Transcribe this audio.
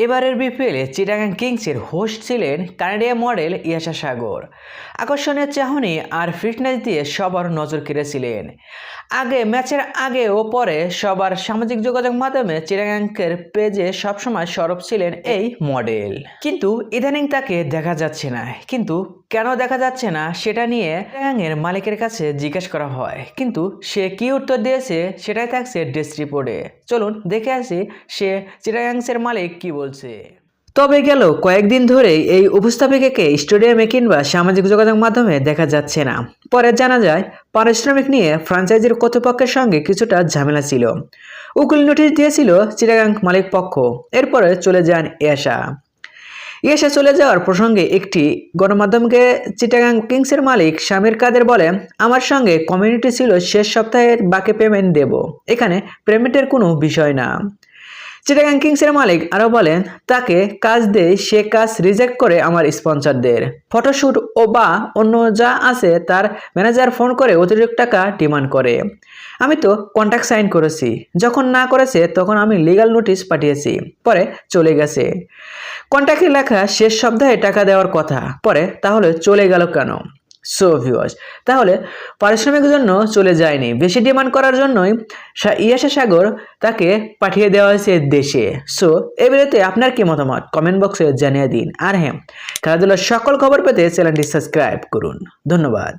এবারের বিপিএলে চিটাগাং কিংসের হোস্ট ছিলেন কানাডিয়ান মডেল ইয়াশা সাগর। আকর্ষণীয় চাহনি আর ফিটনেস দিয়ে সবার নজর কেড়েছিলেন। ম্যাচের আগে ও পরে সবার সামাজিক যোগাযোগ মাধ্যমে চিটাগাংয়ের পেজে সবসময় সরব ছিলেন এই মডেল। কিন্তু ইদানিং তাকে দেখা যাচ্ছে না। কিন্তু কেন দেখা যাচ্ছে না সেটা নিয়ে চিটাগাংয়ের মালিকের কাছে জিজ্ঞাসা করা হয়, কিন্তু সে কি উত্তর দিয়েছে সেটাই থাকছে ডেস্ক রিপোর্টে। চলুন দেখে আসি সে চিটাগাংয়ের মালিক কি বলছে। তবে গেল কয়েকদিন ধরেই এই উপস্থাপিকাকে স্টেডিয়ামে কিংবা সামাজিক যোগাযোগ মাধ্যমে দেখা যাচ্ছে না। পরে জানা যায় পারিশ্রমিক নিয়ে ফ্র্যাঞ্চাইজির কর্তৃপক্ষের সঙ্গে কিছুটা ঝামেলা ছিল। উকিল নোটিশ দিয়েছিল চিটাগাং মালিক পক্ষ। এরপরে চলে যান ইয়াশা চলে যাওয়ার প্রসঙ্গে একটি গণমাধ্যমকে চিটাগাং কিংসের মালিক শামির কাদের বলে, আমার সঙ্গে কমিউনিটি ছিল, শেষ সপ্তাহের বাকি পেমেন্ট দেব, এখানে পেমেন্টের কোনো বিষয় না। চিটাগাং কিংসের মালিক আরও বলেন, তাকে কাজ দেয়, সে কাজ রিজেক্ট করে আমার স্পন্সরদের ফটোশ্যুট ও বা অন্য যা আছে তার ম্যানেজার ফোন করে অতিরিক্ত টাকা ডিমান্ড করে। আমি তো কন্ট্রাক্ট সাইন করেছি, যখন না করেছে তখন আমি লিগ্যাল নোটিশ পাঠিয়েছি, পরে চলে গেছে। কন্ট্রাক্টে লেখা শেষ সপ্তাহে টাকা দেওয়ার কথা, পরে তাহলে চলে গেল কেন? সো ভিউয়ার্স, তাহলে পারিশ্রমিকের জন্য চলে যায়নি, বেশি ডিমান্ড করার জন্যই ইয়াশা সাগর তাকে পাঠিয়ে দেওয়া হয়েছে দেশে। সো এই ভিডিওতে আপনার কি মতামত কমেন্ট বক্সে জানিয়ে দিন। আর হ্যাঁ, খেলাধুলার সকল খবর পেতে চ্যানেলটি সাবস্ক্রাইব করুন। ধন্যবাদ।